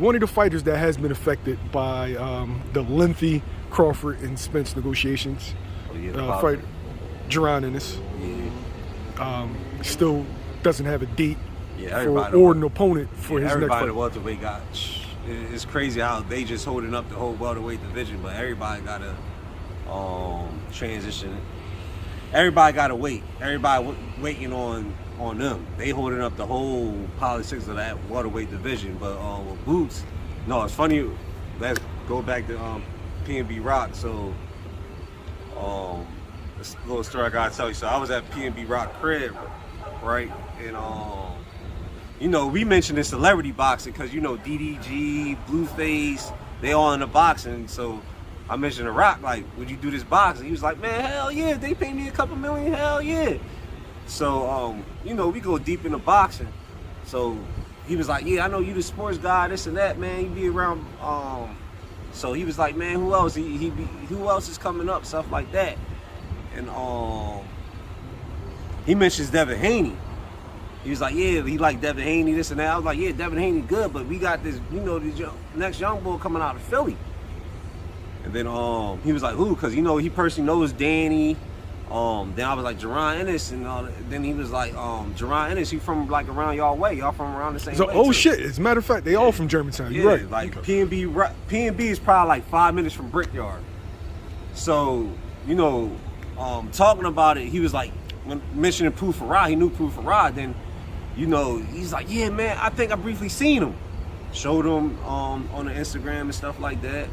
one of the fighters that has been affected by the lengthy Crawford and Spence negotiations. Fighter Jaron Ennis. Yeah. Still doesn't have a date or an opponent for his next fight. Everybody the welterweight got. It's crazy how they just holding up the whole welterweight division, but everybody got to transition. Everybody got to wait. Everybody waiting on them. They holding up the whole politics of that welterweight division. But with Boots, no, it's funny. Let's go back to P&B Rock. So, this little story I gotta tell you. So I was at P&B Rock crib, right? And you know, we mentioned the celebrity boxing because you know DDG, Blueface, they all in the boxing. So I mentioned The Rock, like, would you do this boxing? He was like, man, hell yeah, they pay me a couple million, hell yeah. So, you know, we go deep into boxing. So he was like, yeah, I know you the sports guy, this and that, man. You be around. So he was like, man, who else? Who else is coming up? Stuff like that. And he mentions Devin Haney. He was like, yeah, he like Devin Haney, this and that. I was like, yeah, Devin Haney good, but we got this, you know, this next young bull coming out of Philly. And then he was like, who? Because, you know, he personally knows Danny. Then I was like, Jaron Ennis. And then he was like, Jaron Ennis, he from like around y'all way. Y'all from around the same way. Oh, too. Shit. As a matter of fact, they all from Germantown. You're right. Like P&B is probably like 5 minutes from Brickyard. So, you know, talking about it, he was like, when mentioning Pooh Farad, he knew Pooh Farad. Then, you know, he's like, yeah, man, I think I briefly seen him. Showed him on the Instagram and stuff like that.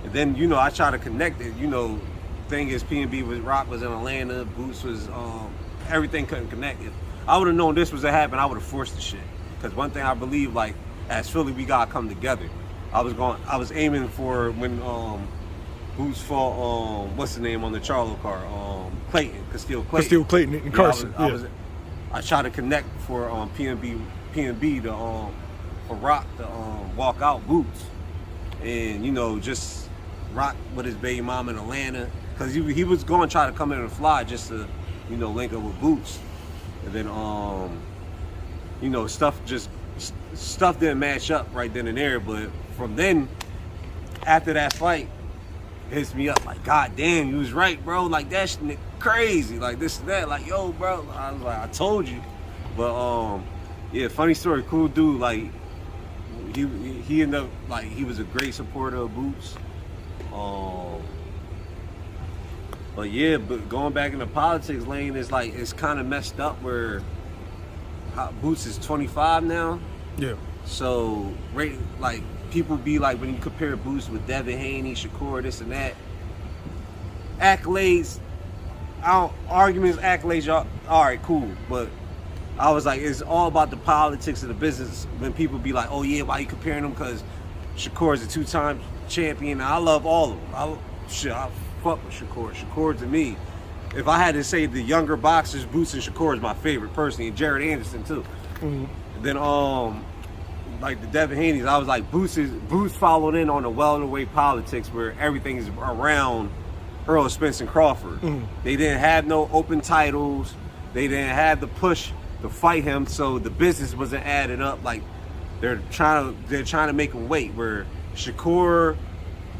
And then, you know, I try to connect it. You know, thing is, P&B was Rock was in Atlanta, Boots was everything couldn't connect. If I would have known this was to happen, I would have forced the shit. Because one thing I believe, like, as Philly, we gotta come together. I was aiming for when Boots fought what's the name on the Charlo card? Clayton, Castile Clayton and Carson. I tried to connect for P&B to for Rock to walk out Boots, and you know, just Rock with his baby mom in Atlanta, because he was going to try to come in and fly just to, you know, link up with Boots. And then you know, stuff didn't match up right then and there. But from then, after that fight, it hits me up like, God damn, you was right, bro. Like, that shit crazy, like this and that. Like, yo, bro, I was like, I told you. But yeah, funny story, cool dude. Like, he ended up, like, he was a great supporter of Boots. But yeah, but going back in the politics lane, is like, it's kind of messed up where Boots is 25 now. Yeah. So, like, people be like, when you compare Boots with Devin Haney, Shakur, this and that, accolades, arguments, accolades, y'all, all right, cool. But I was like, it's all about the politics of the business. When people be like, oh yeah, why you comparing them? Because Shakur is a 2-time champion. I love all of them. I fuck with Shakur. Shakur, to me, if I had to say the younger boxers, Boots and Shakur is my favorite personally, and Jaron Anderson too. Mm-hmm. Then like the Devin Haney's, I was like, Boots followed in on the welterweight politics where everything is around Earl Spence and Crawford. Mm-hmm. They didn't have no open titles. They didn't have the push to fight him, so the business wasn't added up. Like, they're trying to make him wait. Where Shakur,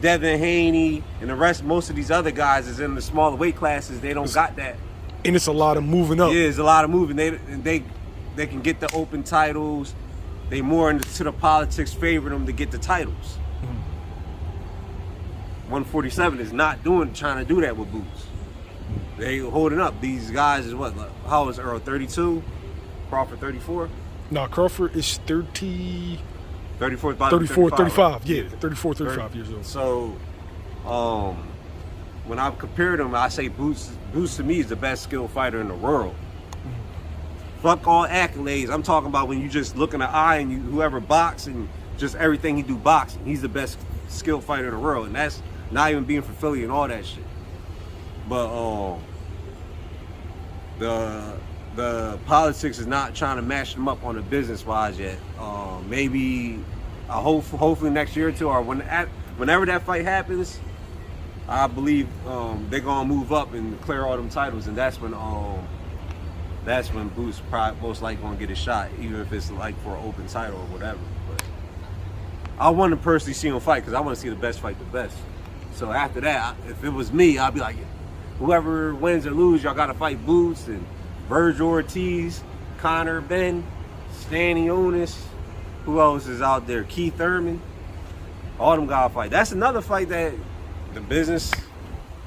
Devin Haney, and the rest, most of these other guys is in the smaller weight classes. They don't got that. And it's a lot of moving up. Yeah, it's a lot of moving. They can get the open titles. They more into the politics favor them to get the titles. Mm-hmm. 147 is not trying to do that with Boots. They holding up. These guys is what? How is Earl? 32? Crawford 34? No, Crawford is 34, 35. Yeah, 34, 35 years old. So, when I compared them, I say Boots to me is the best skilled fighter in the world. Mm-hmm. Fuck all accolades. I'm talking about when you just look in the eye and whoever box and just everything he do boxing. He's the best skilled fighter in the world, and that's not even being for Philly and all that shit. But the politics is not trying to match them up on the business wise yet. Maybe hopefully next year or two, or whenever that fight happens, I believe they're gonna move up and clear all them titles, and that's when Boots probably most likely gonna get a shot, even if it's like for an open title or whatever. But I want to personally see him fight because I want to see the best fight the best. So after that, if it was me, I'd be like, whoever wins or lose, y'all got to fight Boots and Virgil Ortiz, Connor Ben, Stanley Onis. Who else is out there? Keith Thurman. All them got to fight. That's another fight that the business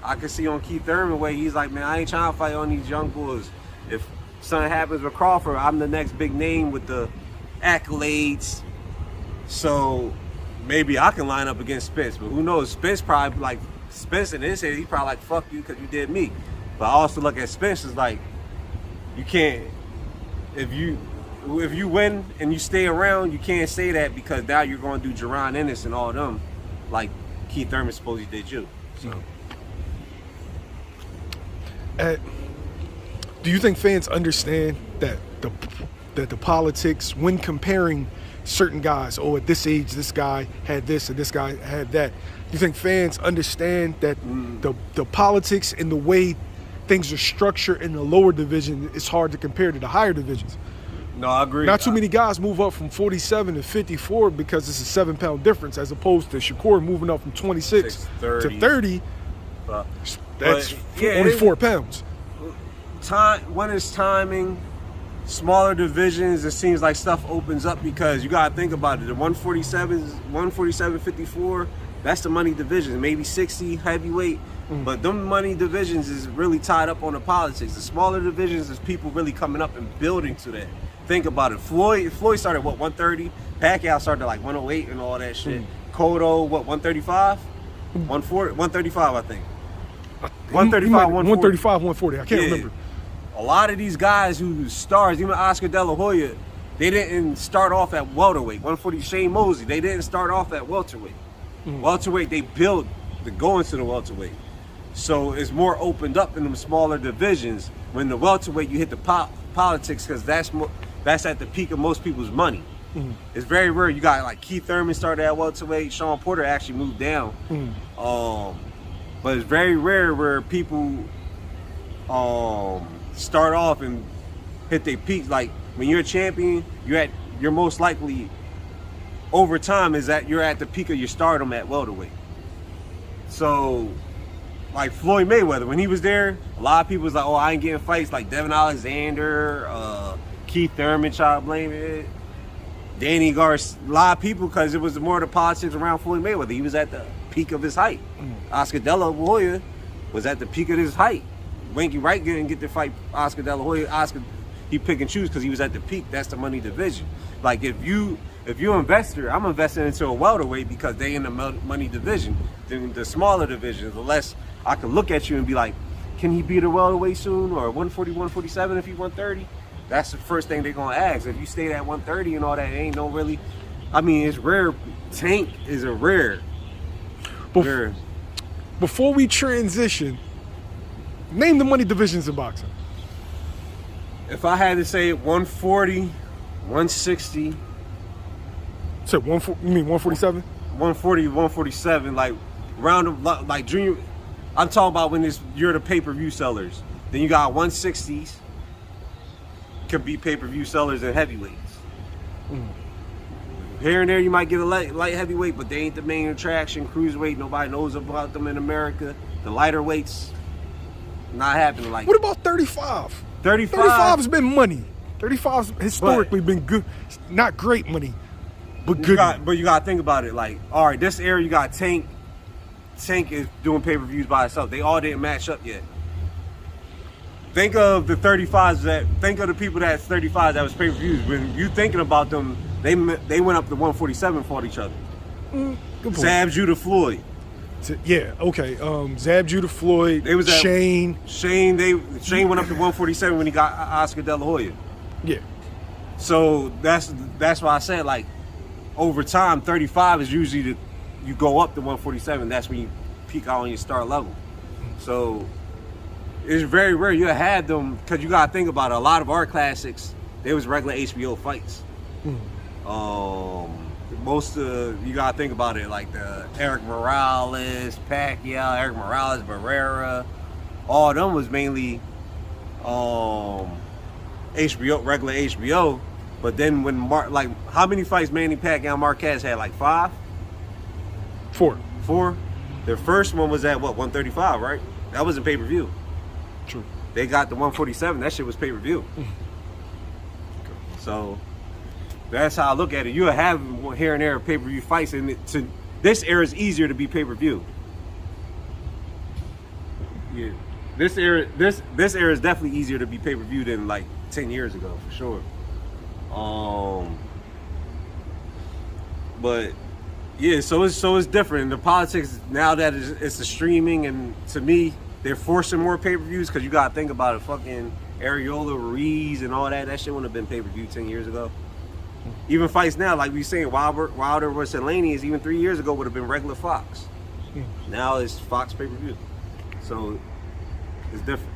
I could see on Keith Thurman where he's like, man, I ain't trying to fight on these young boys. If something happens with Crawford, I'm the next big name with the accolades. So maybe I can line up against Spence, but who knows? Spence probably like Spence in his head, he probably like fuck you because you did me. But I also look at Spence as like you can't if you win and you stay around, you can't say that because now you're going to do Jaron Ennis and all them like Keith Thurman supposedly did you. So. Do you think fans understand that the politics when comparing certain guys, at this age this guy had this and this guy had that? Do you think fans understand that the politics and the way things are structured in the lower division is hard to compare to the higher divisions? No, I agree. Not too many guys move up from 47 to 54 because it's a 7-pound difference, as opposed to Shakur moving up from 26 to 30. That's only 4 pounds. When it's timing, smaller divisions, it seems like stuff opens up because you got to think about it. The 147, 54, that's the money division. Maybe 60 heavyweight, but them money divisions is really tied up on the politics. The smaller divisions is people really coming up and building to that. Think about it. Floyd started, 130? Pacquiao started at like 108 and all that shit. Cotto, 135? 140? 135, I think. 135, 135, 140. I can't remember. A lot of these guys who stars, even Oscar De La Hoya, they didn't start off at welterweight. 140, Shane Mosley, they didn't start off at welterweight. Welterweight, they built to go into the welterweight. So it's more opened up in them smaller divisions. When the welterweight, you hit the politics because that's at the peak of most people's money. It's very rare. You got like Keith Thurman started at welterweight. Sean Porter actually moved down. But it's very rare where people start off and hit their peak. Like when you're a champion, you're most likely over time is that you're at the peak of your stardom at welterweight. So like Floyd Mayweather, when he was there, a lot of people was like, oh, I ain't getting fights. Like Devin Alexander, Keith Thurman tried to blame it. Danny Garcia, a lot of people, because it was more of the politics around Floyd Mayweather. He was at the peak of his height. Oscar De La Hoya was at the peak of his height. Winky Wright didn't get to fight Oscar De La Hoya. Oscar, he pick and choose because he was at the peak. That's the money division. Like if you're an investor, I'm investing into a welterweight because they in the money division. Then the smaller divisions, the less I can look at you and be like, can he beat a welterweight soon, or 140, 147 if he 130? That's the first thing they're gonna ask. If you stayed at 130 and all that, it ain't no really. I mean, it's rare. Tank is a rare. Before we transition, name the money divisions in boxing. If I had to say 140, 160. So you mean 147? 140, 147, like round of like junior. I'm talking about when you're the pay-per-view sellers. Then you got 160s. Could be pay-per-view sellers and heavyweights. Here and there you might get a light heavyweight, but they ain't the main attraction. Cruiserweight, nobody knows about them in America. The lighter weights, not happening like. What about 35? 35 has been money. 35's historically been good, not great money, but good. But you got to think about it. Like, all right, this area you got Tank. Tank is doing pay-per-views by itself. They all didn't match up yet. Think of the 35s think of the people that's 35s that was pay-per-views. When you thinking about them, they went up to 147 and fought each other. Good point. Zab, Judah, Floyd. Yeah, okay. Zab, Judah, Floyd, They was Shane. Shane went up to 147 when he got Oscar De La Hoya. Yeah. So that's why I said, like, over time, 35 is usually you go up to 147. That's when you peak out on your star level. So it's very rare you had them, because you got to think about it. A lot of our classics, they was regular HBO fights. Most you got to think about it, like the Eric Morales, Pacquiao, Eric Morales, Barrera, all of them was mainly HBO, regular HBO. But then when like how many fights Manny Pacquiao Marquez had? Like 5? 4. 4? Their first one was at what, 135, right? That wasn't pay-per-view. True. They got the 147. That shit was pay-per-view. So that's how I look at it. You'll have here and there pay-per-view fights, and this era is easier to be pay-per-view. Yeah, this era is definitely easier to be pay-per-view than like 10 years ago for sure. But yeah, so it's different. The politics now that it's the streaming, and to me, they're forcing more pay-per-views because you gotta think about it. Fucking Areola, Ruiz, and all that. That shit wouldn't have been pay-per-view 10 years ago. Even fights now, like we saying, Wilder versus Lanius, even 3 years ago would have been regular Fox. Now it's Fox pay-per-view. So it's different.